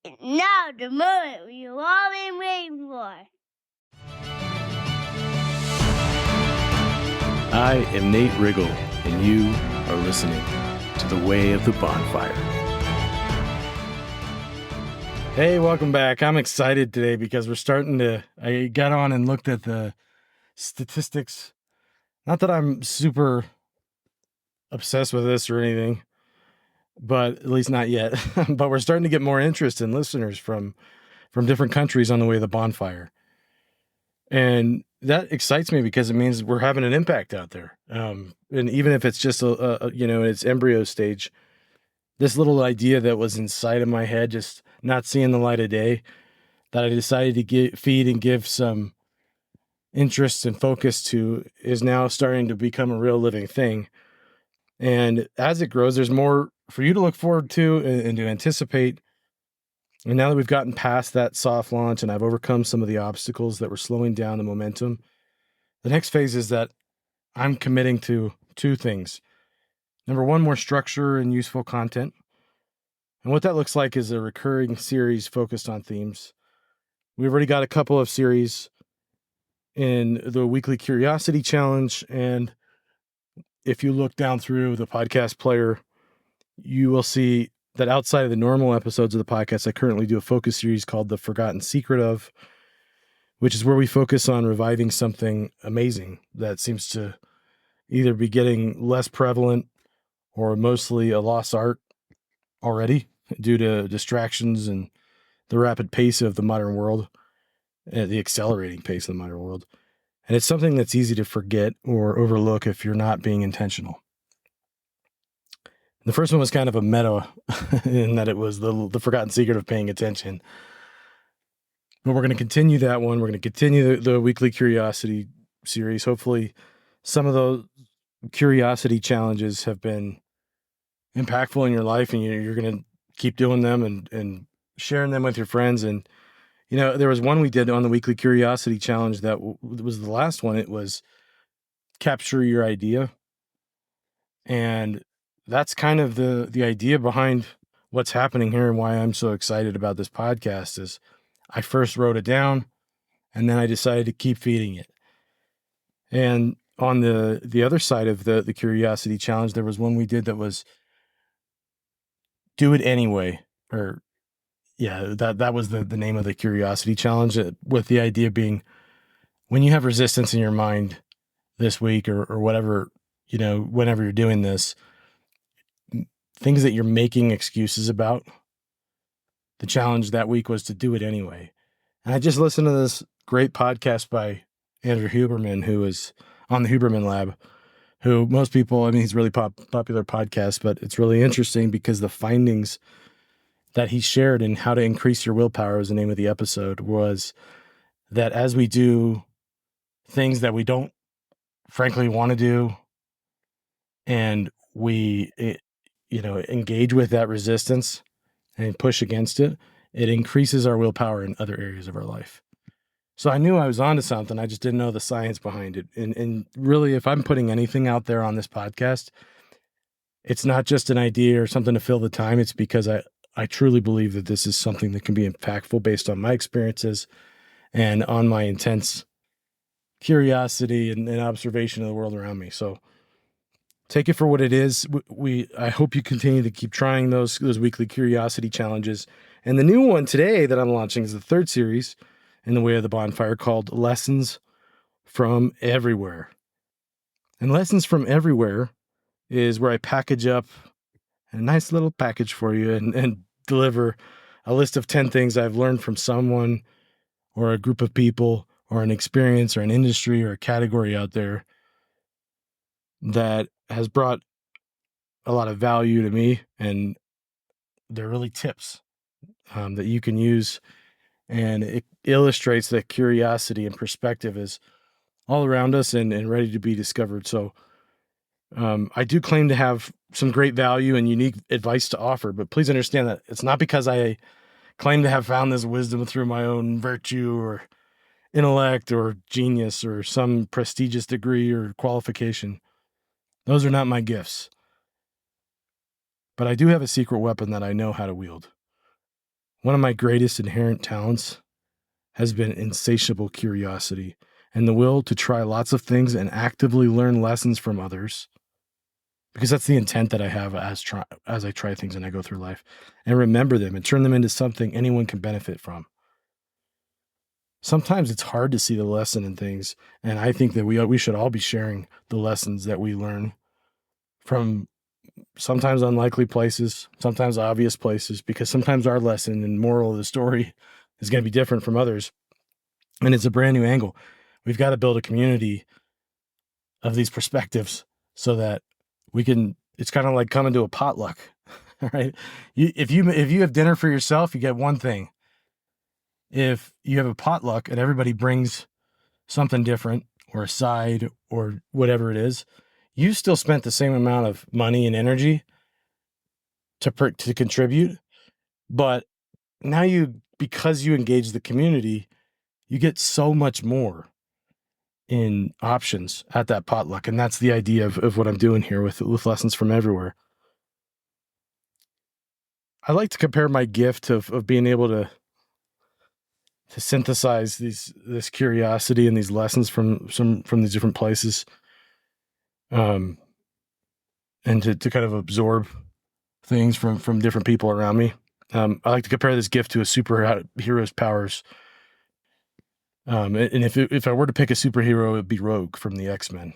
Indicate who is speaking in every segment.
Speaker 1: Now the moment we've all been waiting for.
Speaker 2: I am Nate Riggle, and you are listening to The Way of the Bonfire. Hey, welcome back. I'm excited today because I got on and looked at the statistics. Not that I'm super obsessed with this or anything, but at least not yet. But we're starting to get more interest in listeners from different countries on The Way of the Bonfire. And that excites me because it means we're having an impact out there. And even if it's just in its embryo stage, this little idea that was inside of my head, just not seeing the light of day, that I decided to feed and give some interest and focus to, is now starting to become a real living thing. And as it grows, there's more for you to look forward to and to anticipate. And now that we've gotten past that soft launch and I've overcome some of the obstacles that were slowing down the momentum, the next phase is that I'm committing to two things. Number one, more structure and useful content. And what that looks like is a recurring series focused on themes. We've already got a couple of series in the weekly curiosity challenge. And if you look down through the podcast player, you will see that outside of the normal episodes of the podcast, I currently do a focus series called The Forgotten Secret of, which is where we focus on reviving something amazing that seems to either be getting less prevalent or mostly a lost art already due to distractions and the rapid pace of the modern world, the accelerating pace of the modern world. And it's something that's easy to forget or overlook if you're not being intentional. The first one was kind of a meta in that it was the forgotten secret of paying attention. But we're going to continue that one. We're going to continue the weekly curiosity series. Hopefully some of those curiosity challenges have been impactful in your life, and you're going to keep doing them and sharing them with your friends. And, there was one we did on the weekly curiosity challenge that was the last one. It was capture your idea. And that's kind of the idea behind what's happening here and why I'm so excited about this podcast is I first wrote it down and then I decided to keep feeding it. And on the other side of the curiosity challenge, there was one we did that was do it anyway, that was the name of the curiosity challenge, with the idea being when you have resistance in your mind this week or whatever, whenever you're doing this, things that you're making excuses about, the challenge that week was to do it anyway. And I just listened to this great podcast by Andrew Huberman, who is on the Huberman Lab, who most people, he's really popular podcast, but it's really interesting because the findings that he shared in How to Increase Your Willpower, was the name of the episode, was that as we do things that we don't frankly want to do, and we, engage with that resistance and push against it, it increases our willpower in other areas of our life. So I knew I was onto something. I just didn't know the science behind it. And really, if I'm putting anything out there on this podcast, it's not just an idea or something to fill the time. It's because I truly believe that this is something that can be impactful based on my experiences and on my intense curiosity and observation of the world around me. So take it for what it is. I hope you continue to keep trying those weekly curiosity challenges. And the new one today that I'm launching is the third series in the Way of the Bonfire, called Lessons from Everywhere. And Lessons from Everywhere is where I package up a nice little package for you and deliver a list of 10 things I've learned from someone or a group of people or an experience or an industry or a category out there that has brought a lot of value to me. And they're really tips that you can use. And it illustrates that curiosity and perspective is all around us and ready to be discovered. So I do claim to have some great value and unique advice to offer, but please understand that it's not because I claim to have found this wisdom through my own virtue or intellect or genius or some prestigious degree or qualification. Those are not my gifts. But I do have a secret weapon that I know how to wield. One of my greatest inherent talents has been insatiable curiosity and the will to try lots of things and actively learn lessons from others, because that's the intent that I have as I try things and I go through life, and remember them and turn them into something anyone can benefit from. Sometimes it's hard to see the lesson in things, and I think that we should all be sharing the lessons that we learn from sometimes unlikely places, sometimes obvious places, because sometimes our lesson and moral of the story is going to be different from others, and it's a brand new angle. We've got to build a community of these perspectives so that we can. It's kind of like coming to a potluck, right? If you have dinner for yourself, you get one thing. If you have a potluck and everybody brings something different or a side or whatever it is, you still spent the same amount of money and energy to contribute, but now because you engage the community, you get so much more in options at that potluck. And that's the idea of what I'm doing here with lessons from everywhere. I like to compare my gift of being able to synthesize this curiosity and these lessons from these different places, and to kind of absorb things from different people around me. I like to compare this gift to a superhero's powers. And if I were to pick a superhero, it would be Rogue from the X-Men.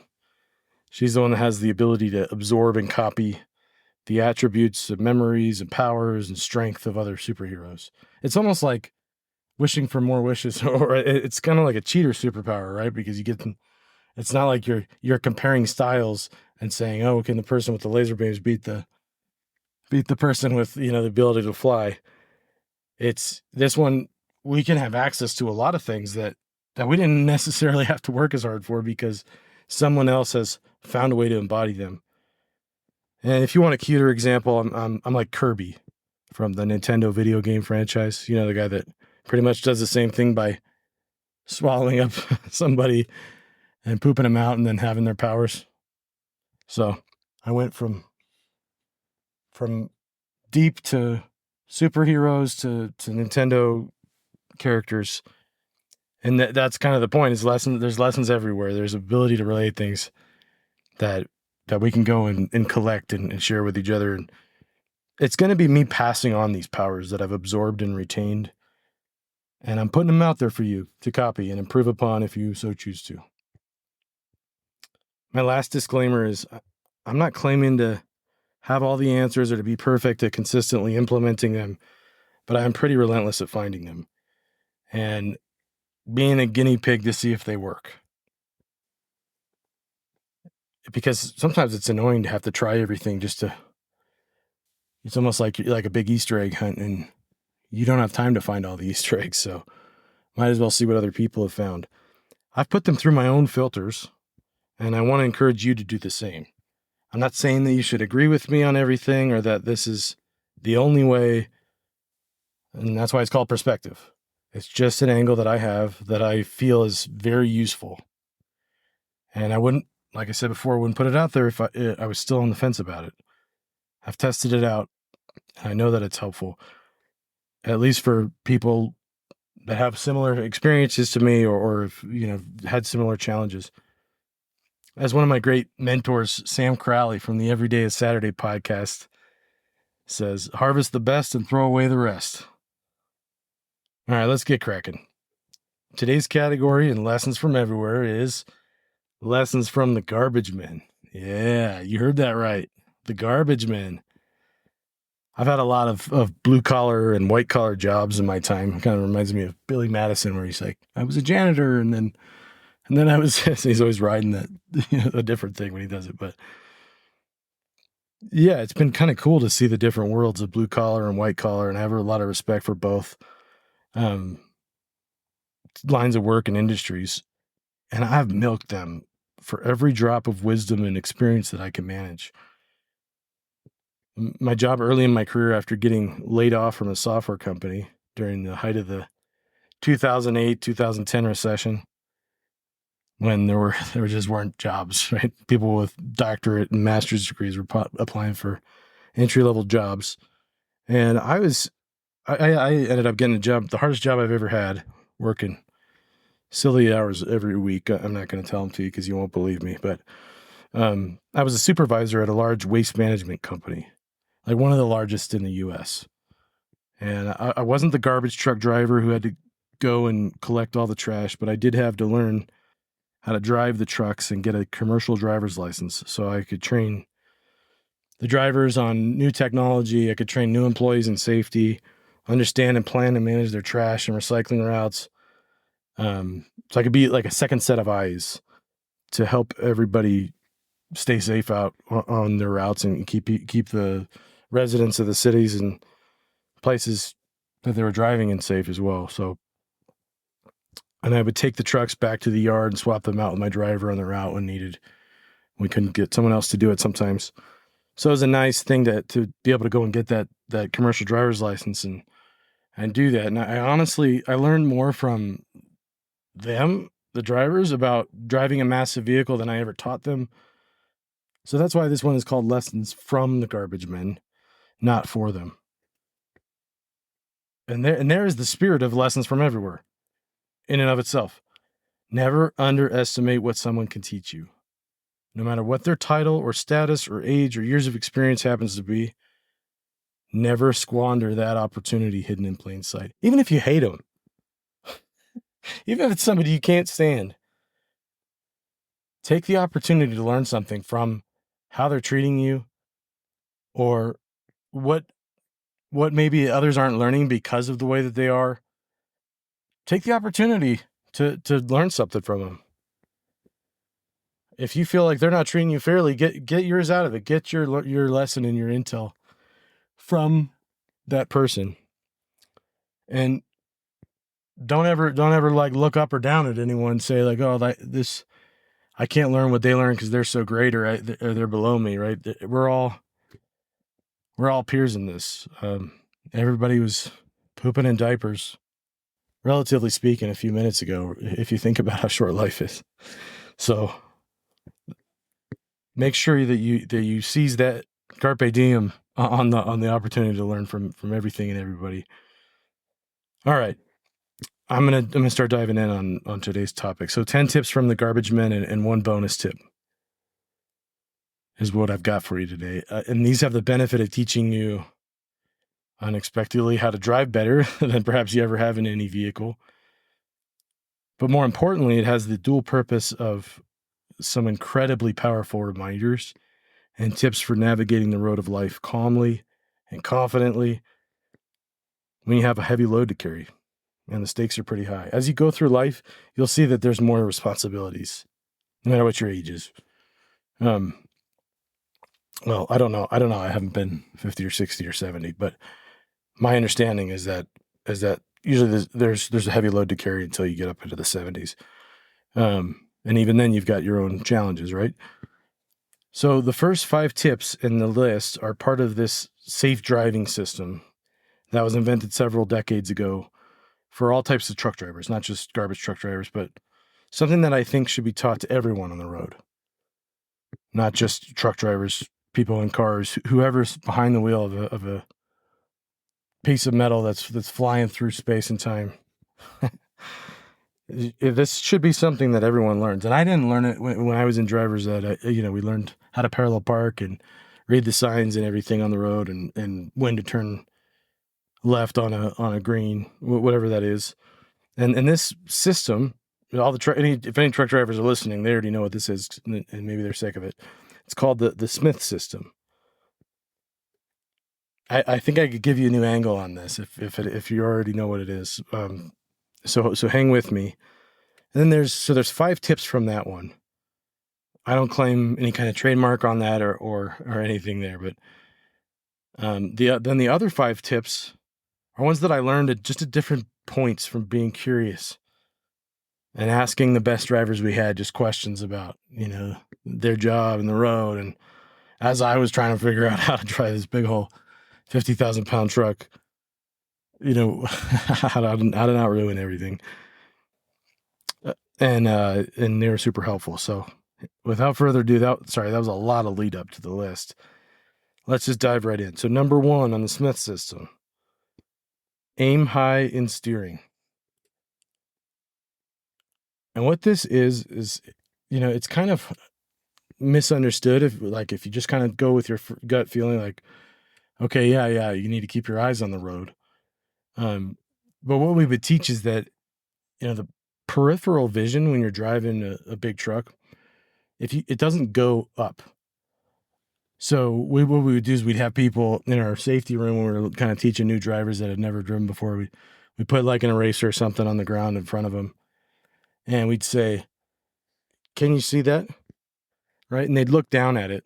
Speaker 2: She's the one that has the ability to absorb and copy the attributes of memories and powers and strength of other superheroes. It's almost like wishing for more wishes, or it's kind of like a cheater superpower, right? Because it's not like you're comparing styles and saying, oh, can the person with the laser beams beat the person with, the ability to fly? It's this one, we can have access to a lot of things that we didn't necessarily have to work as hard for, because someone else has found a way to embody them. And if you want a cuter example, I'm like Kirby from the Nintendo video game franchise. The guy that pretty much does the same thing by swallowing up somebody and pooping them out and then having their powers. So I went from deep to superheroes to Nintendo characters. And that's kind of the point, is there's lessons everywhere. There's ability to relate things that we can go and collect and share with each other. And it's going to be me passing on these powers that I've absorbed and retained. And I'm putting them out there for you to copy and improve upon if you so choose to. My last disclaimer is I'm not claiming to have all the answers or to be perfect at consistently implementing them, but I'm pretty relentless at finding them and being a guinea pig to see if they work. Because sometimes it's annoying to have to try everything it's almost like you're like a big Easter egg hunt, and you don't have time to find all the Easter eggs, so might as well see what other people have found. I've put them through my own filters, and I want to encourage you to do the same. I'm not saying that you should agree with me on everything or that this is the only way, and that's why it's called perspective. It's just an angle that I have that I feel is very useful. And I wouldn't, like I said before, I wouldn't put it out there if I was still on the fence about it. I've tested it out, and I know that it's helpful, at least for people that have similar experiences to me or have, had similar challenges. As one of my great mentors, Sam Crowley from the Every Day is Saturday podcast says, harvest the best and throw away the rest. All right, let's get cracking. Today's category in Lessons from Everywhere is Lessons from the Garbage Men. Yeah, you heard that right. The Garbage Men. I've had a lot of blue collar and white collar jobs in my time. It kind of reminds me of Billy Madison, where he's like, I was a janitor, and then I was, he's always riding that, a different thing when he does it. But yeah, it's been kind of cool to see the different worlds of blue collar and white collar, and I have a lot of respect for both lines of work and industries. And I've milked them for every drop of wisdom and experience that I can manage. My job early in my career, after getting laid off from a software company during the height of the 2008, 2010 recession, when there just weren't jobs, right? People with doctorate and master's degrees were applying for entry-level jobs. And I was I ended up getting a job, the hardest job I've ever had, working silly hours every week. I'm not going to tell them to you because you won't believe me, but I was a supervisor at a large waste management company, like one of the largest in the U.S. And I wasn't the garbage truck driver who had to go and collect all the trash, but I did have to learn how to drive the trucks and get a commercial driver's license so I could train the drivers on new technology. I could train new employees in safety, understand and plan and manage their trash and recycling routes. So I could be like a second set of eyes to help everybody stay safe out on their routes and keep the residents of the cities and places that they were driving in safe as well. So, and I would take the trucks back to the yard and swap them out with my driver on the route when needed. We couldn't get someone else to do it sometimes. So it was a nice thing to be able to go and get that commercial driver's license and do that. And I learned more from them, the drivers, about driving a massive vehicle than I ever taught them. So that's why this one is called Lessons from the Garbage Men, not for them. And there is the spirit of Lessons from Everywhere in and of itself. Never underestimate what someone can teach you. No matter what their title or status or age or years of experience happens to be, never squander that opportunity hidden in plain sight. Even if you hate them, even if it's somebody you can't stand, take the opportunity to learn something from how they're treating you or what maybe others aren't learning because of the way that they are. Take the opportunity to learn something from them. If you feel like they're not treating you fairly, get yours out of it. Get your lesson and your intel from that person. And don't ever like look up or down at anyone and say like, oh, this I can't learn what they learn because they're so great or they're below me, right? We're all peers in this. Everybody was pooping in diapers, relatively speaking, a few minutes ago, if you think about how short life is. So make sure that you seize that carpe diem on the opportunity to learn from everything and everybody. All right. I'm gonna start diving in on today's topic. So 10 tips from the garbage men and one bonus tip is what I've got for you today. And these have the benefit of teaching you unexpectedly how to drive better than perhaps you ever have in any vehicle. But more importantly, it has the dual purpose of some incredibly powerful reminders and tips for navigating the road of life calmly and confidently when you have a heavy load to carry and the stakes are pretty high. As you go through life, you'll see that there's more responsibilities, no matter what your age is. Well, I don't know. I haven't been 50 or 60 or 70, but my understanding is that usually there's a heavy load to carry until you get up into the 70s. And even then you've got your own challenges, right? So the first 5 tips in the list are part of this safe driving system that was invented several decades ago for all types of truck drivers, not just garbage truck drivers, but something that I think should be taught to everyone on the road, not just truck drivers, people in cars, whoever's behind the wheel of a piece of metal that's flying through space and time. This should be something that everyone learns. And I didn't learn it when I was in driver's ed. We learned how to parallel park and read the signs and everything on the road and when to turn left on a green, whatever that is. And this system, if any truck drivers are listening, they already know what this is, and maybe they're sick of it. It's called the Smith system. I think I could give you a new angle on this if you already know what it is. So hang with me. And then there's 5 tips from that one. I don't claim any kind of trademark on that or anything there, but then the other 5 tips are ones that I learned at different points from being curious and asking the best drivers we had just questions about, their job and the road. And as I was trying to figure out how to drive this big old 50,000 pound truck, how to not ruin everything. And they were super helpful. So without further ado, that was a lot of lead up to the list. Let's just dive right in. So number 1 on the Smith system, aim high in steering. And what this is, it's kind of misunderstood if you just kind of go with your gut feeling like, okay, yeah, you need to keep your eyes on the road. But what we would teach is that, the peripheral vision when you're driving a big truck, it doesn't go up. So what we would do is we'd have people in our safety room when we were kind of teaching new drivers that had never driven before. We put like an eraser or something on the ground in front of them, and we'd say, "Can you see that?" Right? And they'd look down at it,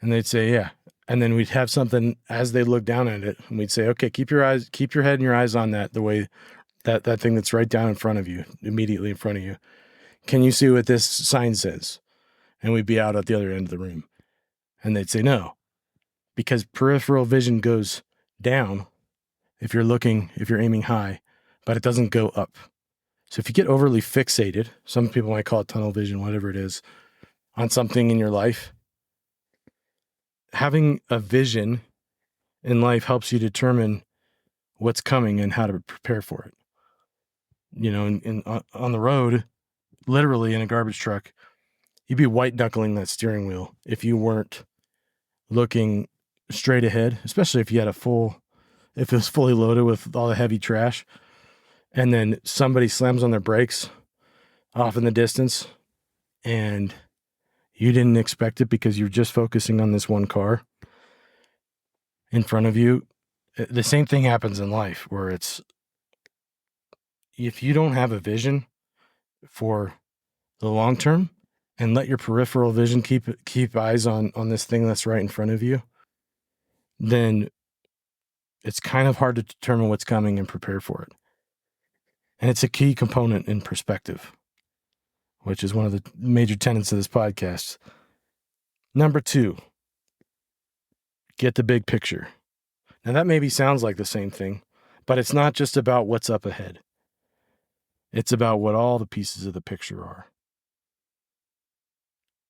Speaker 2: and they'd say, "Yeah." And then we'd have something as they look down at it, and we'd say, "Okay, keep your head and your eyes on that. The way that thing that's right down in front of you, immediately in front of you. Can you see what this sign says?" And we'd be out at the other end of the room, and they'd say, "No." Because peripheral vision goes down if you're aiming high, but it doesn't go up. So if you get overly fixated, some people might call it tunnel vision, whatever it is, on something in your life, having a vision in life helps you determine what's coming and how to prepare for it. On the road, literally in a garbage truck, you'd be white knuckling that steering wheel if you weren't looking straight ahead, especially if it was fully loaded with all the heavy trash, and then somebody slams on their brakes off in the distance and you didn't expect it because you're just focusing on this one car in front of you. The same thing happens in life where if you don't have a vision for the long term and let your peripheral vision keep eyes on this thing that's right in front of you, then it's kind of hard to determine what's coming and prepare for it. And it's a key component in perspective, which is one of the major tenets of this podcast. Number 2, get the big picture. Now that maybe sounds like the same thing, but it's not just about what's up ahead. It's about what all the pieces of the picture are.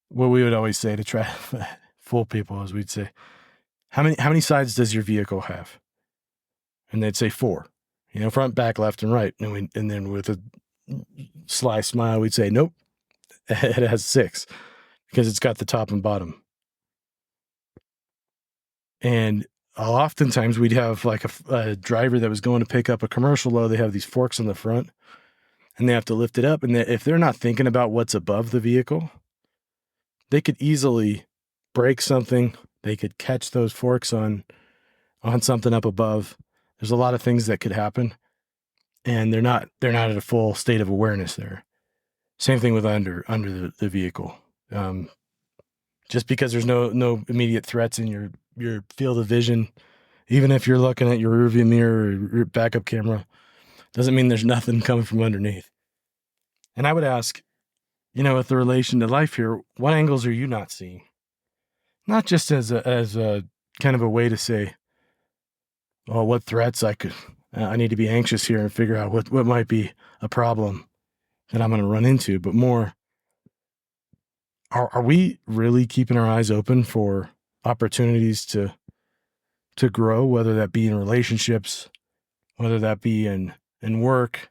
Speaker 2: What we would always say to try to fool people is we'd say, how many sides does your vehicle have? And they'd say 4, front, back, left, and right. And then with a sly smile, we'd say, nope, it has 6 because it's got the top and bottom. And oftentimes we'd have like a driver that was going to pick up a commercial load. They have these forks on the front and they have to lift it up. And if they're not thinking about what's above the vehicle, they could easily break something. They could catch those forks on something up above. There's a lot of things that could happen, and they're not at a full state of awareness there. Same thing with under the vehicle. Just because there's no immediate threats in your field of vision, even if you're looking at your rearview mirror or your backup camera, doesn't mean there's nothing coming from underneath. And I would ask, with the relation to life here, what angles are you not seeing? Not just as a kind of a way to say, well, what threats I need to be anxious here and figure out what might be a problem that I'm going to run into, but more, are we really keeping our eyes open for opportunities to grow, whether that be in relationships, whether that be in work,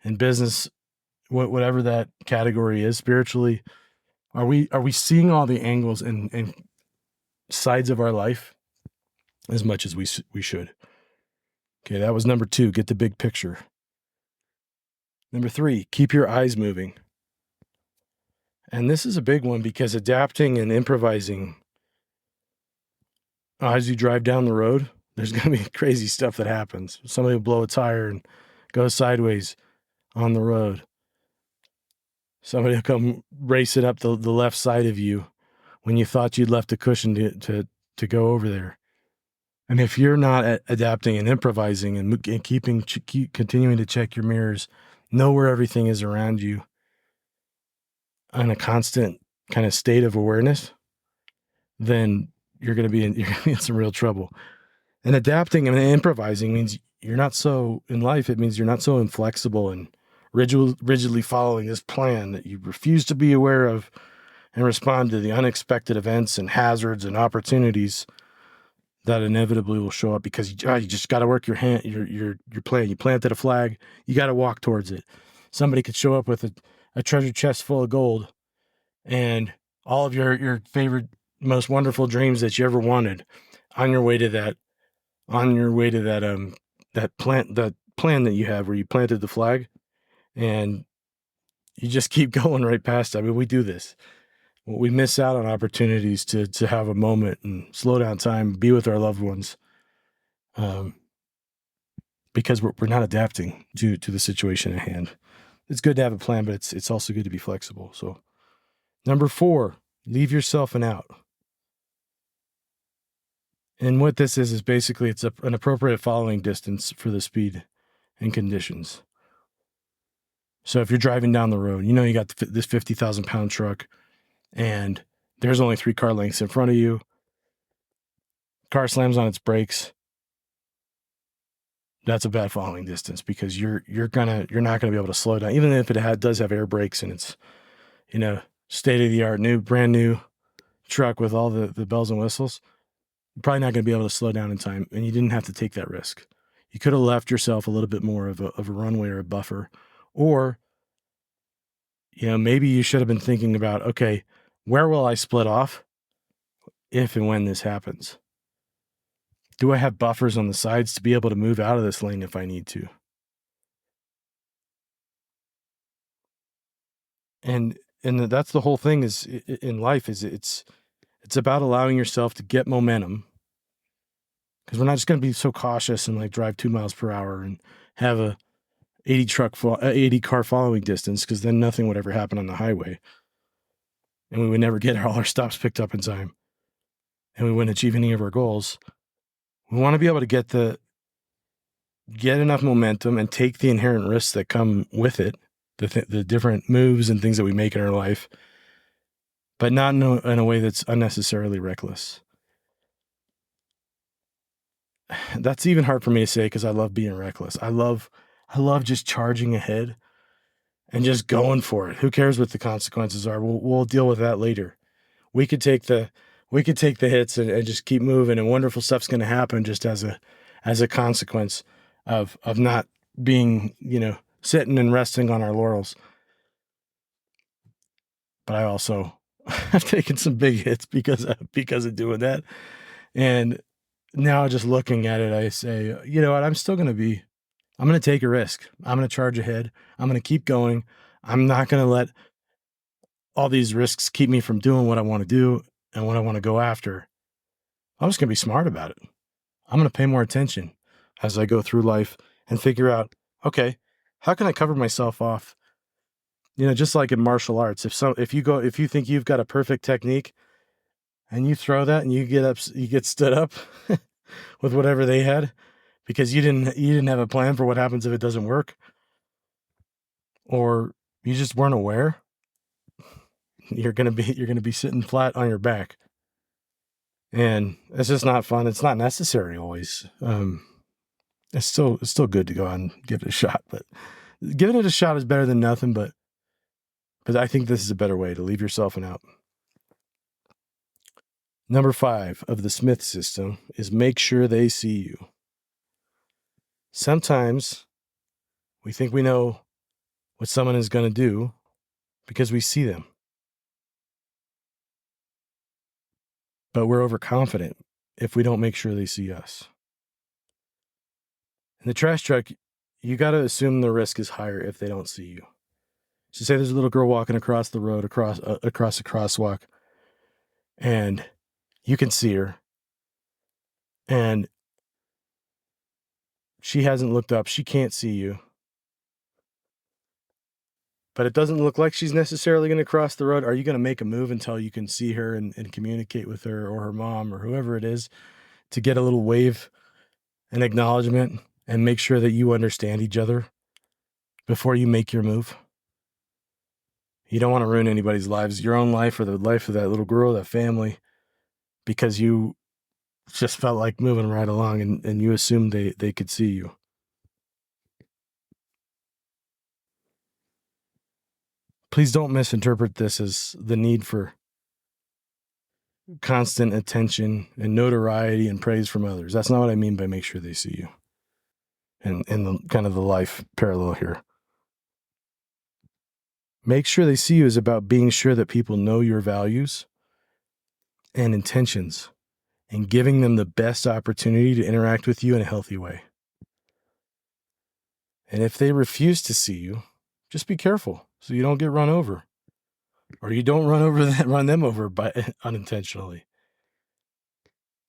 Speaker 2: in business, whatever that category is spiritually? Are we seeing all the angles and sides of our life as much as we should? Okay, that was number 2, get the big picture. Number 3, keep your eyes moving. And this is a big one because adapting and improvising as you drive down the road, there's going to be crazy stuff that happens. Somebody will blow a tire and go sideways on the road. Somebody will come racing up the left side of you when you thought you'd left a cushion to go over there. And if you're not adapting and improvising and continuing to check your mirrors, know where everything is around you on a constant kind of state of awareness, then you're going to be in some real trouble. And adapting and improvising means you're not so in life. It means you're not so inflexible and rigidly following this plan that you refuse to be aware of and respond to the unexpected events and hazards and opportunities that inevitably will show up because you just got to work your plan. You planted a flag, you got to walk towards it. Somebody could show up with a treasure chest full of gold and all of your favorite, most wonderful dreams that you ever wanted on your way to that that plan that you have where you planted the flag, and you just keep going right past it. I mean, we do this. We miss out on opportunities to have a moment and slow down time, be with our loved ones, because we're not adapting to the situation at hand. It's good to have a plan, but it's also good to be flexible. So, number 4, leave yourself an out. And what this is basically it's an appropriate following distance for the speed and conditions. So if you're driving down the road, you got this 50,000-pound truck, and there's only 3 car lengths in front of you. Car slams on its brakes. That's a bad following distance because you're not going to be able to slow down, even if it does have air brakes and it's state of the art brand new truck with all the bells and whistles. You're probably not going to be able to slow down in time, and you didn't have to take that risk. You could have left yourself a little bit more of a runway or a buffer, or maybe you should have been thinking about, okay, where will I split off if and when this happens? Do I have buffers on the sides to be able to move out of this lane if I need to? And that's the whole thing is in life is it's about allowing yourself to get momentum, because we're not just going to be so cautious and drive 2 miles per hour and have a 80 car following distance, because then nothing would ever happen on the highway, and we would never get all our stops picked up in time, and we wouldn't achieve any of our goals. We want to be able to get enough momentum and take the inherent risks that come with it, the different moves and things that we make in our life, but not in a way that's unnecessarily reckless. That's even hard for me to say because I love being reckless. I love just charging ahead and just going for it. Who cares what the consequences are? We'll deal with that later. We could take the hits and just keep moving, and wonderful stuff's going to happen just as a consequence of not being, sitting and resting on our laurels. But I also have taken some big hits because of doing that. And now just looking at it, I say, you know what, I'm going to take a risk. I'm going to charge ahead. I'm going to keep going. I'm not going to let all these risks keep me from doing what I want to do and what I want to go after. I'm just going to be smart about it. I'm going to pay more attention as I go through life and figure out, okay, how can I cover myself off? Just like in martial arts, if you think you've got a perfect technique and you throw that and you get stood up with whatever they had because you didn't have a plan for what happens if it doesn't work, or you just weren't aware, you're going to be sitting flat on your back. And it's just not fun. It's not necessary always. It's still good to go out and give it a shot, but giving it a shot is better than nothing. But I think this is a better way to leave yourself an out. Number 5 of the Smith system is make sure they see you. Sometimes we think we know what someone is going to do because we see them, but we're overconfident if we don't make sure they see us. In the trash truck, you got to assume the risk is higher if they don't see you. So say there's a little girl walking across the road, across a crosswalk, and you can see her, and she hasn't looked up. She can't see you, but it doesn't look like she's necessarily going to cross the road. Are you going to make a move until you can see her and communicate with her or her mom or whoever it is to get a little wave and acknowledgement and make sure that you understand each other before you make your move? You don't want to ruin anybody's lives, your own life or the life of that little girl, that family, because you just felt like moving right along and you assumed they could see you. Please don't misinterpret this as the need for constant attention and notoriety and praise from others. That's not what I mean by make sure they see you. And the kind of the life parallel here. Make sure they see you is about being sure that people know your values and intentions and giving them the best opportunity to interact with you in a healthy way. And if they refuse to see you, just be careful so you don't get run over, or you don't run them over by unintentionally.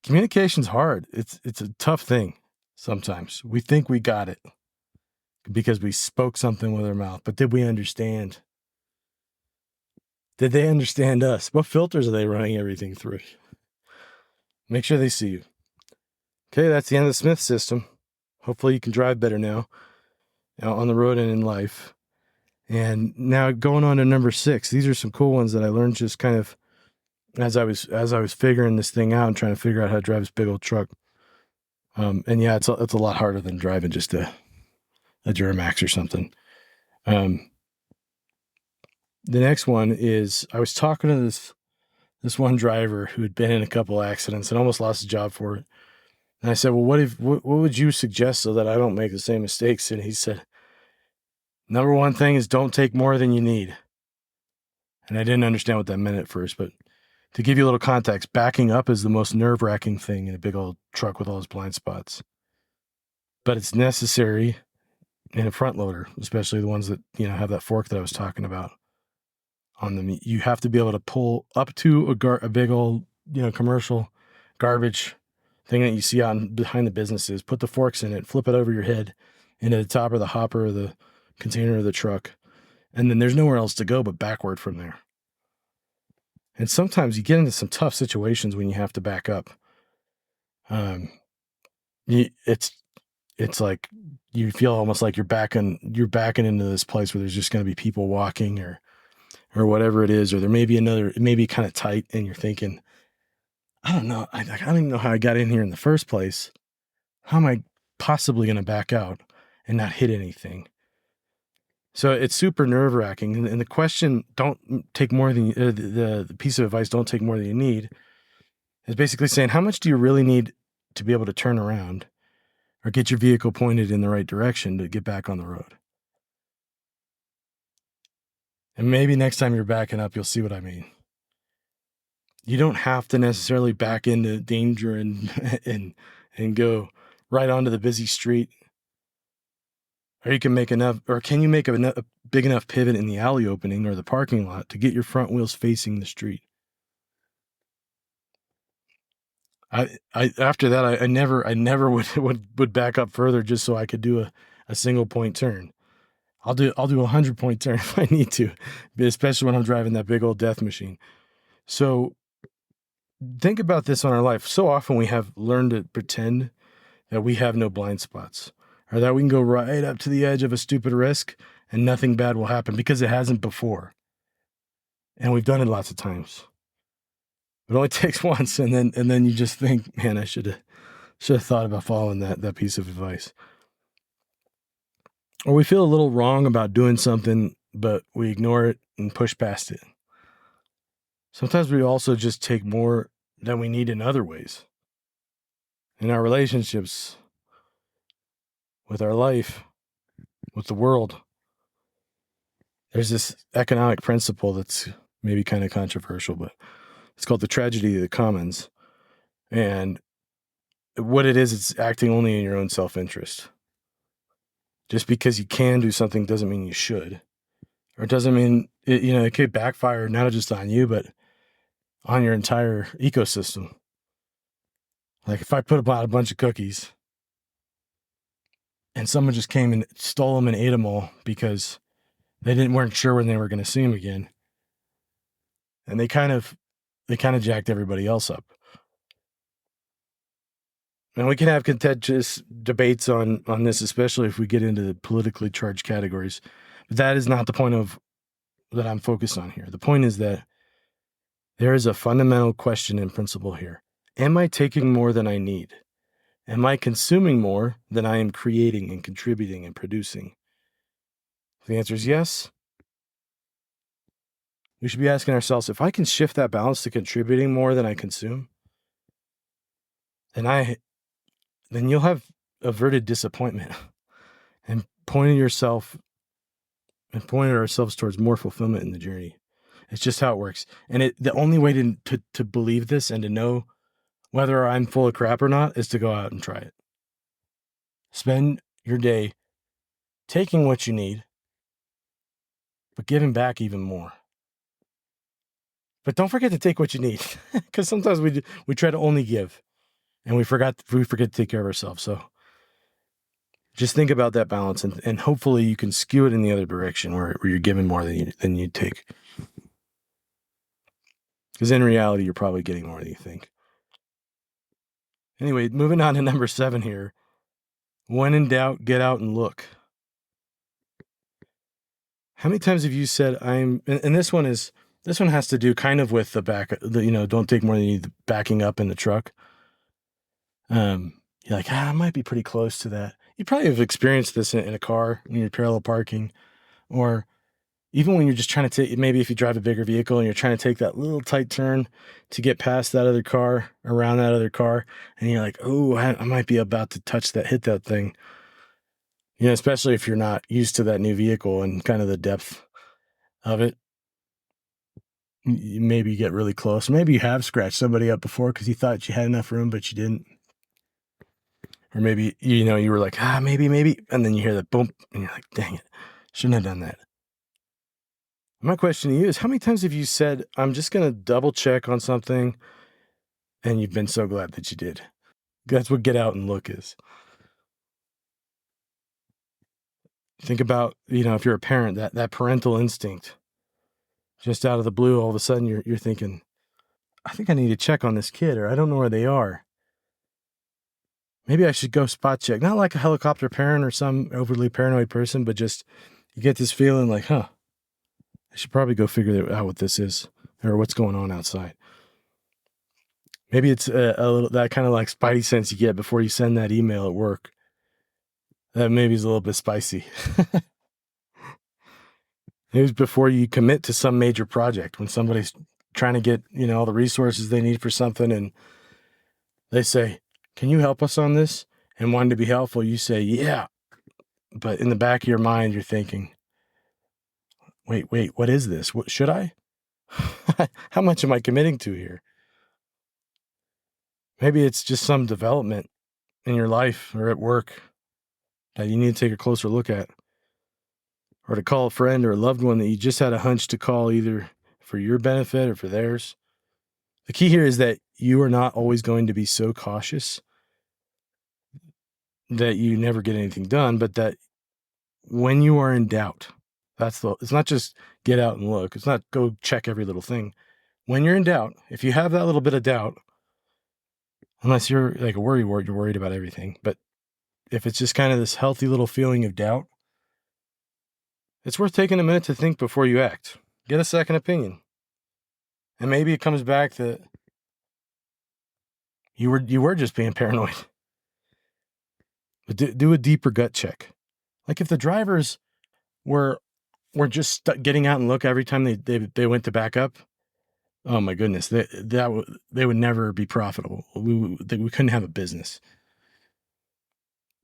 Speaker 2: Communication's hard. It's a tough thing. Sometimes we think we got it because we spoke something with our mouth, but did we understand? Did they understand us? What filters are they running everything through? Make sure they see you. Okay, that's the end of the Smith system. Hopefully you can drive better now on the road and in life. And now going on to number 6. These are some cool ones that I learned just kind of as I was figuring this thing out and trying to figure out how to drive this big old truck. And yeah, it's a lot harder than driving just a Duramax or something. The next one is I was talking to this one driver who had been in a couple accidents and almost lost his job for it. And I said, well, what would you suggest so that I don't make the same mistakes? And he said, number one thing is don't take more than you need. And I didn't understand what that meant at first, but to give you a little context, backing up is the most nerve-wracking thing in a big old truck with all those blind spots. But it's necessary in a front loader, especially the ones that, have that fork that I was talking about on them. You have to be able to pull up to a big old, commercial garbage thing that you see out behind the businesses, put the forks in it, flip it over your head into the top of the hopper or the container of the truck. And then there's nowhere else to go but backward from there. And sometimes you get into some tough situations when you have to back up. It's like you feel almost like you're backing into this place where there's just going to be people walking or whatever it is, or there may be it may be kind of tight, and you're thinking, I don't know, I don't even know how I got in here in the first place. How am I possibly going to back out and not hit anything? So it's super nerve-wracking. And the question, don't take more than the piece of advice, don't take more than you need, is basically saying, how much do you really need to be able to turn around or get your vehicle pointed in the right direction to get back on the road? And maybe next time you're backing up, you'll see what I mean. You don't have to necessarily back into danger and go right onto the busy street. Or you can make can you make a big enough pivot in the alley opening or the parking lot to get your front wheels facing the street? After that, I never would back up further just so I could do a single point turn. I'll do a 100-point turn if I need to, especially when I'm driving that big old death machine. So think about this on our life. So often we have learned to pretend that we have no blind spots, or that we can go right up to the edge of a stupid risk and nothing bad will happen because it hasn't before. And we've done it lots of times. It only takes once, and then you just think, man, I should have thought about following that piece of advice. Or we feel a little wrong about doing something, but we ignore it and push past it. Sometimes we also just take more than we need in other ways. In our relationships, with our life, with the world. There's this economic principle that's maybe kind of controversial, but it's called the tragedy of the commons. And what it is, it's acting only in your own self-interest. Just because you can do something doesn't mean you should. Or it doesn't mean, it could backfire not just on you, but on your entire ecosystem. Like if I put out a bunch of cookies and someone just came and stole them and ate them all because they weren't sure when they were going to see them again. And they kind of jacked everybody else up. And we can have contentious debates on this, especially if we get into the politically charged categories. But that is not the point that I'm focused on here. The point is that there is a fundamental question and principle here. Am I taking more than I need? Am I consuming more than I am creating and contributing and producing? If the answer is yes, we should be asking ourselves, if I can shift that balance to contributing more than I consume, then you'll have averted disappointment and pointed ourselves towards more fulfillment in the journey. It's just how it works. And the only way to believe this and to know whether I'm full of crap or not is to go out and try it. Spend your day taking what you need, but giving back even more. But don't forget to take what you need, because sometimes we try to only give, and we forget to take care of ourselves. So just think about that balance, and hopefully you can skew it in the other direction where you're giving more than you take. Because in reality, you're probably getting more than you think. Anyway, moving on to number 7 here. When in doubt, get out and look. How many times have you said and this one has to do kind of with don't take more than you need, backing up in the truck. You're like, I might be pretty close to that. You probably have experienced this in a car when you're parallel parking, or even when you're just trying to take, maybe if you drive a bigger vehicle and you're trying to take that little tight turn to get past that other car, around that other car, and you're like, oh, I might be about to hit that thing. Especially if you're not used to that new vehicle and kind of the depth of it. Maybe you get really close. Maybe you have scratched somebody up before because you thought you had enough room, but you didn't. Or maybe, you were like, maybe. And then you hear that boom, and you're like, dang it, shouldn't have done that. My question to you is, how many times have you said, I'm just going to double check on something, and you've been so glad that you did? That's what get out and look is. Think about, if you're a parent, that parental instinct. Just out of the blue, all of a sudden you're thinking, I think I need to check on this kid, or I don't know where they are. Maybe I should go spot check. Not like a helicopter parent or some overly paranoid person, but just you get this feeling like, I should probably go figure out what this is or what's going on outside. Maybe it's a little, that kind of like spidey sense you get before you send that email at work. That maybe is a little bit spicy. It was before you commit to some major project, when somebody's trying to get, all the resources they need for something, and they say, can you help us on this? And wanting to be helpful, you say, yeah. But in the back of your mind, you're thinking, wait, what is this? What should I? How much am I committing to here? Maybe it's just some development in your life or at work that you need to take a closer look at. Or to call a friend or a loved one that you just had a hunch to call, either for your benefit or for theirs. The key here is that you are not always going to be so cautious that you never get anything done, but that when you are in doubt, it's not just get out and look. It's not go check every little thing. When you're in doubt, if you have that little bit of doubt, unless you're like a worrywart, you're worried about everything. But if it's just kind of this healthy little feeling of doubt, it's worth taking a minute to think before you act. Get a second opinion. And maybe it comes back that you were just being paranoid. But do a deeper gut check. Like if the drivers were just getting out and look every time they went to back up, oh my goodness, they would never be profitable. We couldn't have a business.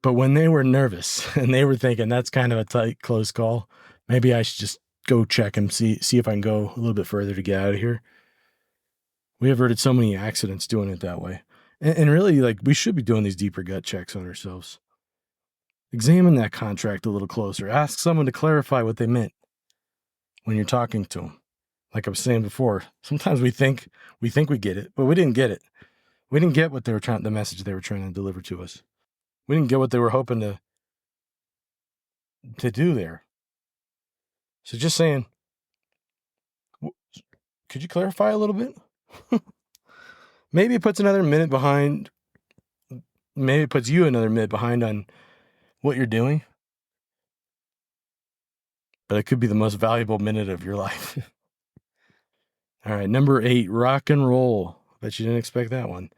Speaker 2: But when they were nervous and they were thinking that's kind of a tight, close call, maybe I should just go check and see if I can go a little bit further to get out of here. We averted so many accidents doing it that way. And really, like, we should be doing these deeper gut checks on ourselves. Examine that contract a little closer. Ask someone to clarify what they meant when you're talking to them. Like I was saying before, sometimes we think we get it, but we didn't get it. We didn't get what the message they were trying to deliver to us. We didn't get what they were hoping to do there. So just saying, could you clarify a little bit? Maybe it puts another minute behind. Maybe it puts you another minute behind on what you're doing. But it could be the most valuable minute of your life. All right, number 8, rock and roll. Bet you didn't expect that one.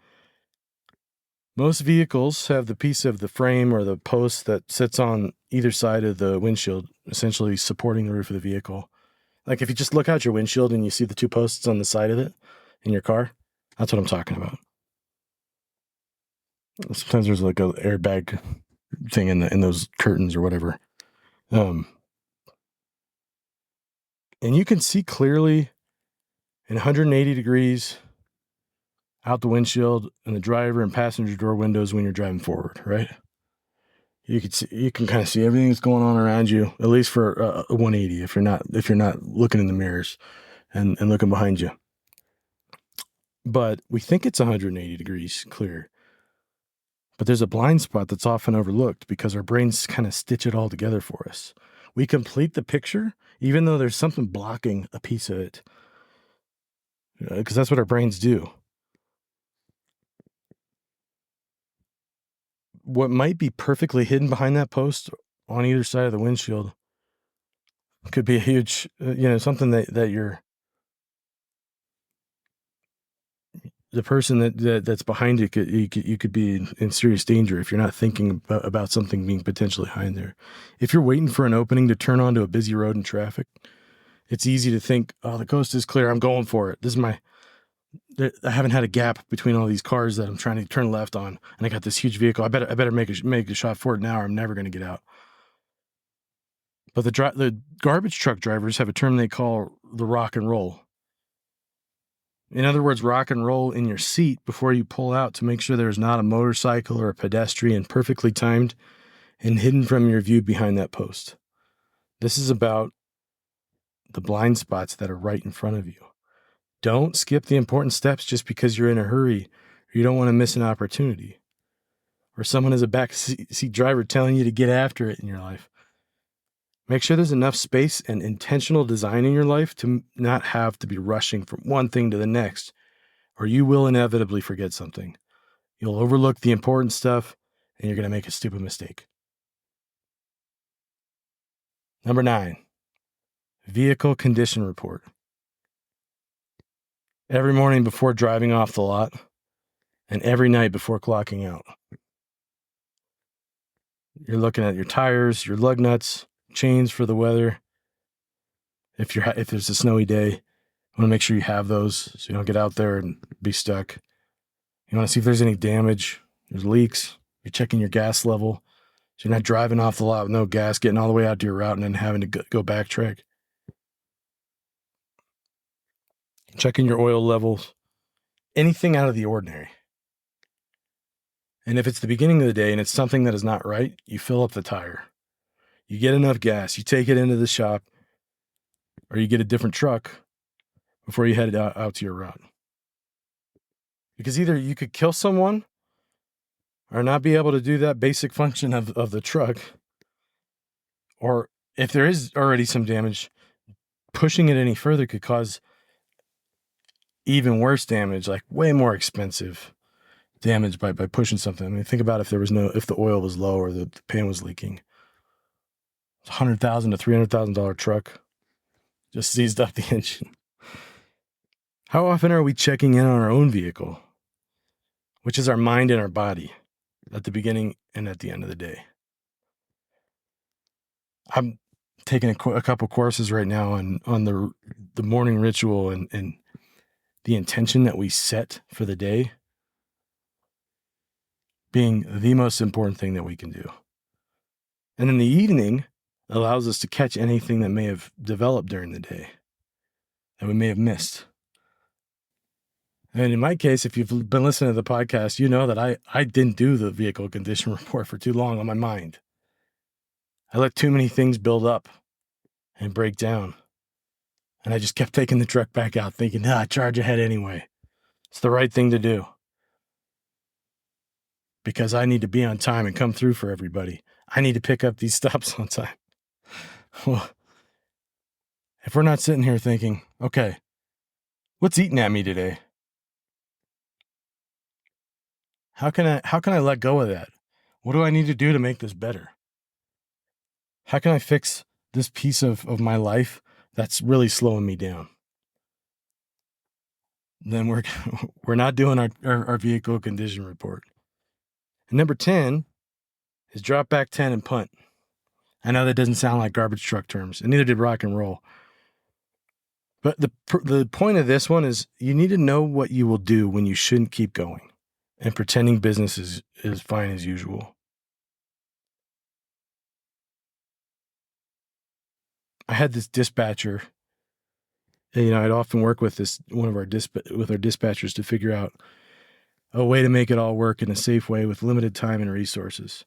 Speaker 2: Most vehicles have the piece of the frame or the post that sits on either side of the windshield, essentially supporting the roof of the vehicle. Like if you just look out your windshield and you see the two posts on the side of it in your car, that's what I'm talking about. Sometimes there's like an airbag thing in those curtains or whatever. And you can see clearly in 180 degrees out the windshield and the driver and passenger door windows when you're driving forward, right? You can kind of see everything that's going on around you, at least for a 180 if you're not looking in the mirrors and looking behind you. But we think it's 180 degrees clear. But there's a blind spot that's often overlooked because our brains kind of stitch it all together for us. We complete the picture even though there's something blocking a piece of it, because that's what our brains do. What might be perfectly hidden behind that post on either side of the windshield could be a huge, something that you're, the person that's behind you could be in serious danger if you're not thinking about something being potentially behind there. If you're waiting for an opening to turn onto a busy road in traffic, it's easy to think, oh, the coast is clear, I'm going for it. I haven't had a gap between all these cars that I'm trying to turn left on, and I got this huge vehicle. I better make a shot for it now, or I'm never going to get out. But the garbage truck drivers have a term they call the rock and roll. In other words, rock and roll in your seat before you pull out to make sure there's not a motorcycle or a pedestrian perfectly timed and hidden from your view behind that post. This is about the blind spots that are right in front of you. Don't skip the important steps just because you're in a hurry or you don't want to miss an opportunity, or someone is a backseat driver telling you to get after it in your life. Make sure there's enough space and intentional design in your life to not have to be rushing from one thing to the next, or you will inevitably forget something. You'll overlook the important stuff, and you're going to make a stupid mistake. Number 9, vehicle condition report. Every morning before driving off the lot, and every night before clocking out. You're looking at your tires, your lug nuts, chains for the weather. If there's a snowy day, you want to make sure you have those so you don't get out there and be stuck. You want to see if there's any damage, there's leaks. You're checking your gas level so you're not driving off the lot with no gas, getting all the way out to your route and then having to go backtrack. Checking your oil levels, anything out of the ordinary. And if it's the beginning of the day and it's something that is not right, you fill up the tire. You get enough gas, you take it into the shop, or you get a different truck before you head out to your route. Because either you could kill someone or not be able to do that basic function of the truck, or if there is already some damage, pushing it any further could cause even worse damage, like way more expensive damage by pushing something. I mean, think about if the oil was low or the pan was leaking. $100,000 to $300,000 truck just seized up the engine. How often are we checking in on our own vehicle, which is our mind and our body, at the beginning and at the end of the day? I'm taking a couple courses right now on the morning ritual and the intention that we set for the day being the most important thing that we can do. And then the evening allows us to catch anything that may have developed during the day that we may have missed. And in my case, if you've been listening to the podcast, you know that I didn't do the vehicle condition report for too long on my mind. I let too many things build up and break down. And I just kept taking the truck back out thinking, charge ahead anyway. It's the right thing to do. Because I need to be on time and come through for everybody. I need to pick up these stops on time. Well, if we're not sitting here thinking, okay, what's eating at me today? How can I let go of that? What do I need to do to make this better? How can I fix this piece of my life that's really slowing me down? Then we're not doing our vehicle condition report. And number 10 is drop back 10 and punt. I know that doesn't sound like garbage truck terms, and neither did rock and roll. But the point of this one is you need to know what you will do when you shouldn't keep going and pretending business is fine as usual. I had this dispatcher. I'd often work with one of our dispatchers to figure out a way to make it all work in a safe way with limited time and resources.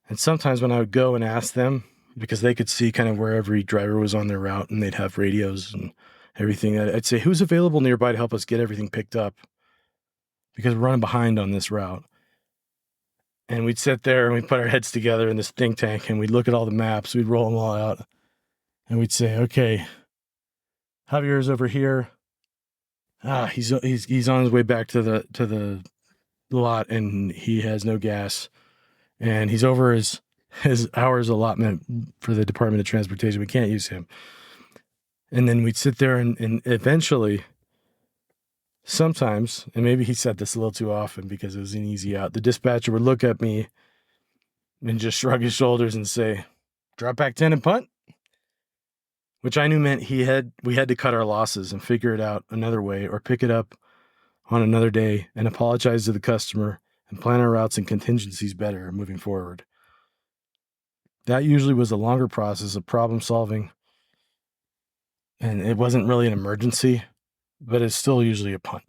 Speaker 2: And sometimes when I would go and ask them, because they could see kind of where every driver was on their route and they'd have radios and everything, I'd say, who's available nearby to help us get everything picked up? Because we're running behind on this route. And we'd sit there and we'd put our heads together in this think tank and we'd look at all the maps, we'd roll them all out, and we'd say, okay, Javier's over here. He's on his way back to the lot and he has no gas. And he's over his hours allotment for the Department of Transportation. We can't use him. And then we'd sit there and eventually, sometimes, and maybe he said this a little too often because it was an easy out, the dispatcher would look at me and just shrug his shoulders and say, drop back 10 and punt, which I knew meant we had to cut our losses and figure it out another way or pick it up on another day and apologize to the customer and plan our routes and contingencies better moving forward. That usually was a longer process of problem solving, and it wasn't really an emergency, but it's still usually a punt.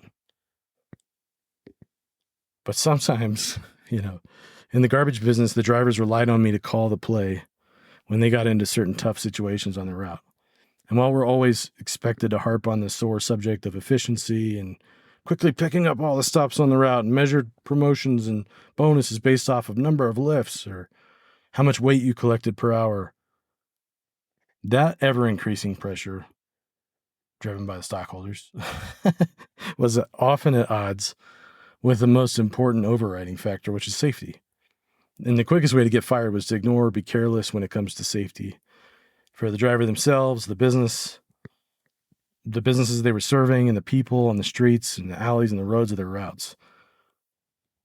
Speaker 2: But sometimes, in the garbage business, the drivers relied on me to call the play when they got into certain tough situations on the route. And while we're always expected to harp on the sore subject of efficiency and quickly picking up all the stops on the route and measured promotions and bonuses based off of number of lifts or how much weight you collected per hour, that ever-increasing pressure driven by the stockholders was often at odds with the most important overriding factor, which is safety. And the quickest way to get fired was to ignore or be careless when it comes to safety for the driver themselves, the businesses they were serving, and the people on the streets and the alleys and the roads of their routes.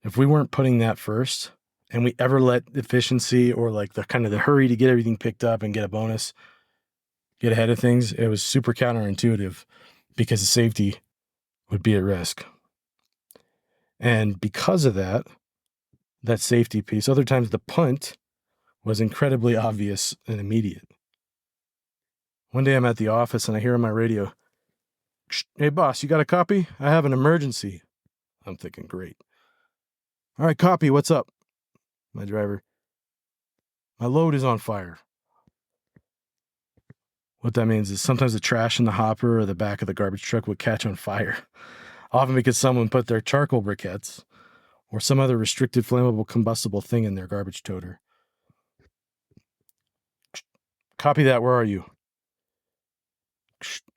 Speaker 2: If we weren't putting that first, and we ever let efficiency or like the kind of the hurry to get everything picked up and get a bonus, get ahead of things, it was super counterintuitive because the safety would be at risk. And because of that safety piece, other times the punt was incredibly obvious and immediate. One day I'm at the office and I hear on my radio, "Hey boss, you got a copy? I have an emergency." I'm thinking, great. "All right, copy, what's up?" My driver, "My load is on fire." What that means is sometimes the trash in the hopper or the back of the garbage truck would catch on fire, often because someone put their charcoal briquettes or some other restricted flammable combustible thing in their garbage toter. "Copy that, where are you?"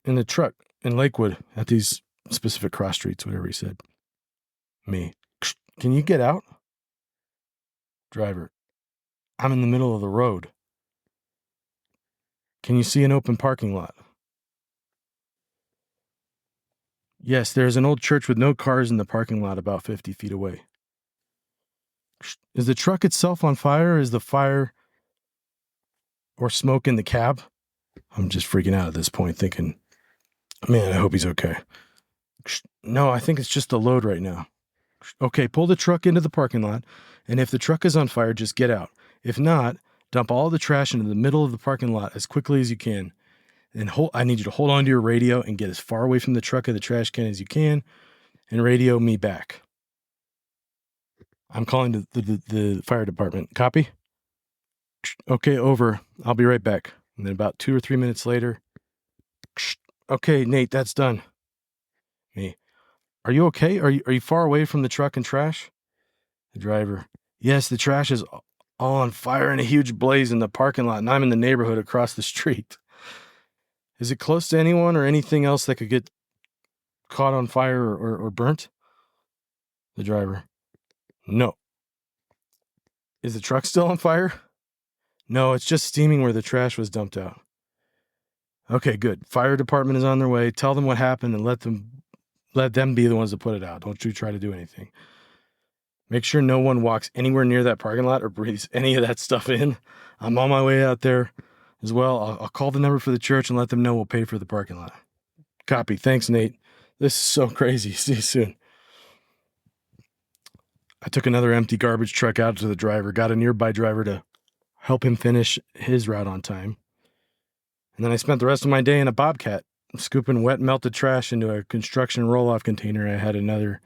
Speaker 2: "In the truck, in Lakewood, at these specific cross streets," whatever he said. Me, "Can you get out?" Driver, "I'm in the middle of the road." "Can you see an open parking lot?" "Yes, there's an old church with no cars in the parking lot about 50 feet away." "Is the truck itself on fire, or is the fire or smoke in the cab?" I'm just freaking out at this point, thinking, man, I hope he's okay. "No, I think it's just the load right now." "Okay, pull the truck into the parking lot, and if the truck is on fire, just get out. If not, dump all the trash into the middle of the parking lot as quickly as you can. And I need you to hold on to your radio and get as far away from the truck and the trash can as you can, and radio me back. I'm calling the fire department. Copy?" "Okay, over. I'll be right back." And then about 2 or 3 minutes later, "Okay, Nate, that's done." Me, "Are you okay? Are you far away from the truck and trash?" The driver, "Yes, the trash is all on fire in a huge blaze in the parking lot, and I'm in the neighborhood across the street." "Is it close to anyone or anything else that could get caught on fire or burnt?" The driver, "No." "Is the truck still on fire?" "No, it's just steaming where the trash was dumped out." "Okay, good. Fire department is on their way. Tell them what happened and let them be the ones to put it out. Don't you try to do anything. Make sure no one walks anywhere near that parking lot or breathes any of that stuff in. I'm on my way out there as well. I'll call the number for the church and let them know we'll pay for the parking lot." Copy. Thanks, Nate. This is so crazy. See you soon. I took another empty garbage truck out to the driver, got a nearby driver to help him finish his route on time. And then I spent the rest of my day in a Bobcat, scooping wet, melted trash into a construction roll-off container. I had another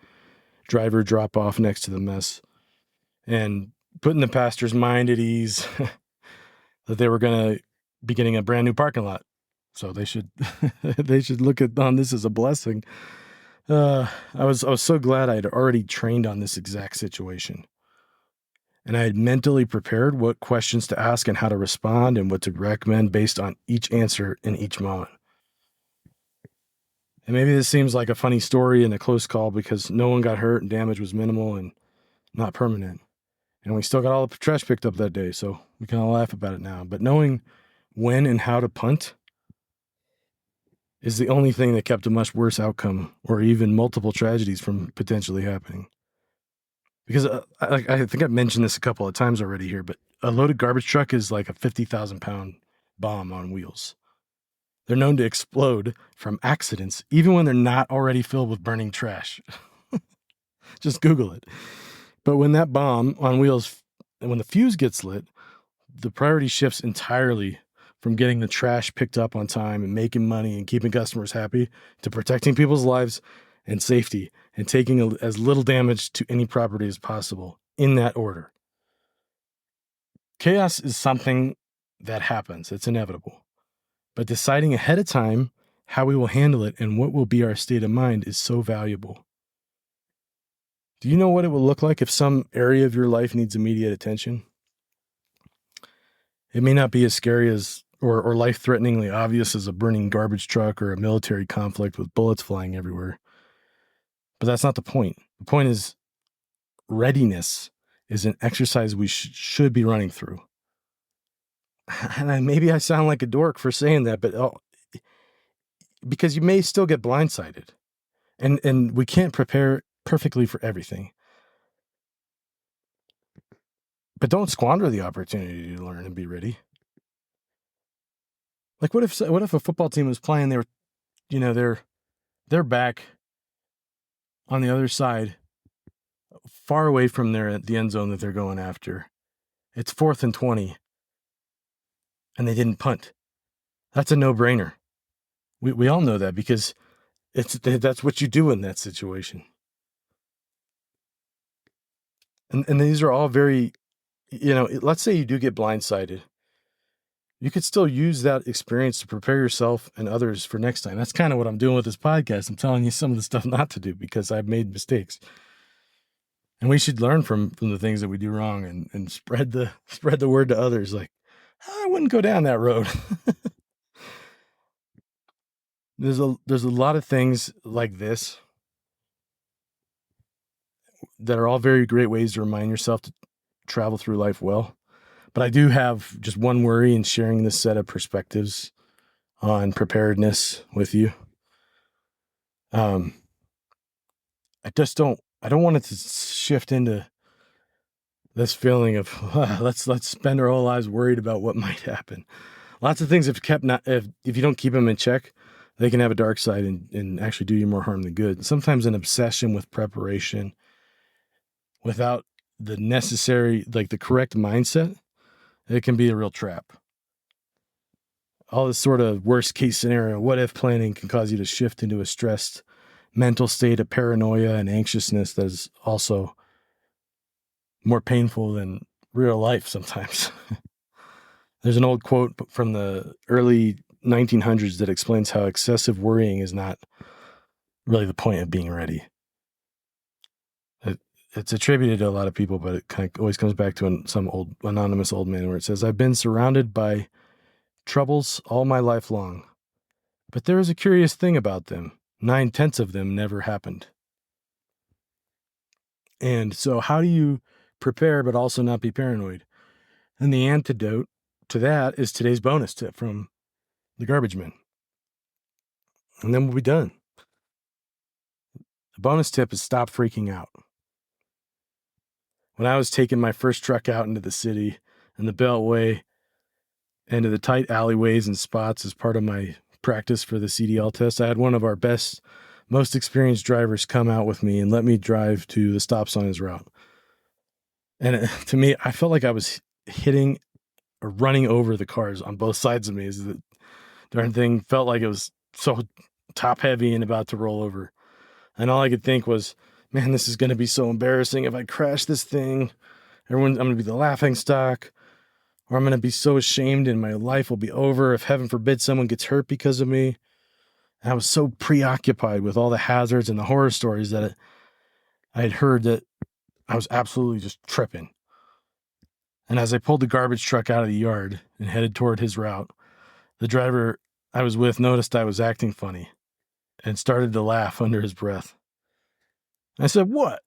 Speaker 2: driver drop off next to the mess and putting the pastor's mind at ease that they were going to be getting a brand new parking lot. So they should they should look on this as a blessing. I was so glad I had already trained on this exact situation. And I had mentally prepared what questions to ask and how to respond and what to recommend based on each answer in each moment. And maybe this seems like a funny story and a close call because no one got hurt and damage was minimal and not permanent. And we still got all the trash picked up that day, so we can all laugh about it now. But knowing when and how to punt is the only thing that kept a much worse outcome or even multiple tragedies from potentially happening. Because I think I've mentioned this a couple of times already here, but a loaded garbage truck is like a 50,000-pound bomb on wheels. They're known to explode from accidents, even when they're not already filled with burning trash. Just Google it. But when that bomb on wheels, when the fuse gets lit, the priority shifts entirely from getting the trash picked up on time and making money and keeping customers happy to protecting people's lives and safety and taking as little damage to any property as possible in that order. Chaos is something that happens. It's inevitable. But deciding ahead of time how we will handle it and what will be our state of mind is so valuable. Do you know what it will look like if some area of your life needs immediate attention? It may not be as scary as or life-threateningly obvious as a burning garbage truck or a military conflict with bullets flying everywhere. But that's not the point. The point is readiness is an exercise we should be running through. And maybe I sound like a dork for saying that, but because you may still get blindsided. And we can't prepare perfectly for everything. But don't squander the opportunity to learn and be ready. Like what if a football team was playing, they were, they're back on the other side, far away from the end zone that they're going after. It's 4th and 20, and they didn't punt. That's a no-brainer. We all know that because that's what you do in that situation. And these are all very, let's say you do get blindsided. You could still use that experience to prepare yourself and others for next time. That's kind of what I'm doing with this podcast. I'm telling you some of the stuff not to do because I've made mistakes. And we should learn from the things that we do wrong and spread the word to others. Like, I wouldn't go down that road. There's a lot of things like this that are all very great ways to remind yourself to travel through life well. But I do have just one worry in sharing this set of perspectives on preparedness with you. I don't want it to shift into this feeling of let's spend our whole lives worried about what might happen. Lots of things if you don't keep them in check, they can have a dark side and actually do you more harm than good. Sometimes an obsession with preparation without the necessary, like the correct mindset, it can be a real trap. All this sort of worst case scenario, what if planning can cause you to shift into a stressed mental state of paranoia and anxiousness that is also more painful than real life sometimes. There's an old quote from the early 1900s that explains how excessive worrying is not really the point of being ready. It's attributed to a lot of people, but it kind of always comes back to some old anonymous old man where it says, I've been surrounded by troubles all my life long, but there is a curious thing about them. 9/10 of them never happened. And so how do you prepare but also not be paranoid? And the antidote to that is today's bonus tip from the garbage man. And then we'll be done. The bonus tip is stop freaking out. When I was taking my first truck out into the city and the Beltway and to the tight alleyways and spots as part of my practice for the CDL test, I had one of our best, most experienced drivers come out with me and let me drive to the stops on his route. And to me, I felt like I was hitting or running over the cars on both sides of me. As the darn thing felt like it was so top heavy and about to roll over. And all I could think was, man, this is going to be so embarrassing. If I crash this thing, I'm going to be the laughing stock, or I'm going to be so ashamed and my life will be over if, heaven forbid, someone gets hurt because of me. And I was so preoccupied with all the hazards and the horror stories that I had heard that I was absolutely just tripping. And as I pulled the garbage truck out of the yard and headed toward his route, the driver I was with noticed I was acting funny and started to laugh under his breath. I said, "What?"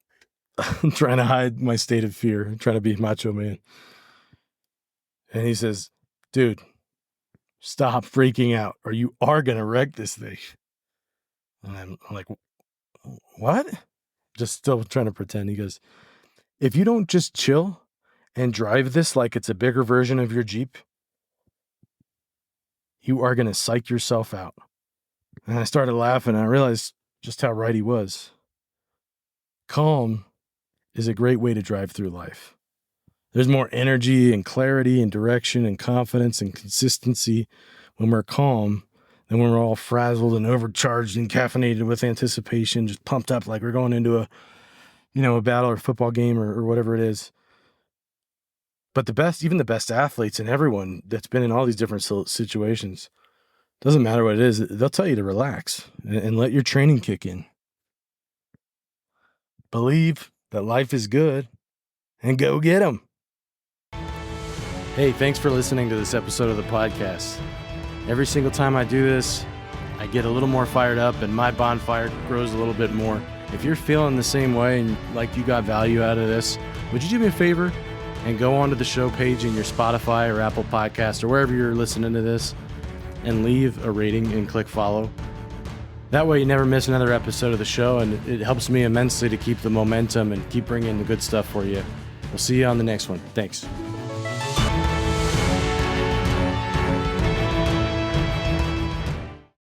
Speaker 2: I'm trying to hide my state of fear, trying to be macho man. And he says, "Dude, stop freaking out or you are going to wreck this thing." And I'm like, "What?" Just still trying to pretend. He goes, "If you don't just chill and drive this like it's a bigger version of your Jeep, you are going to psych yourself out." And I started laughing and I realized just how right he was. Calm is a great way to drive through life. There's more energy and clarity and direction and confidence and consistency when we're calm than when we're all frazzled and overcharged and caffeinated with anticipation, just pumped up like we're going into a battle or football game or whatever it is. But even the best athletes and everyone that's been in all these different situations, doesn't matter what it is, they'll tell you to relax and let your training kick in. Believe that life is good and go get 'em. Hey, thanks for listening to this episode of the podcast. Every single time I do this, I get a little more fired up and my bonfire grows a little bit more. If you're feeling the same way and like you got value out of this, would you do me a favor and go onto the show page in your Spotify or Apple Podcast or wherever you're listening to this and leave a rating and click follow. That way you never miss another episode of the show, and it helps me immensely to keep the momentum and keep bringing the good stuff for you. We'll see you on the next one. Thanks.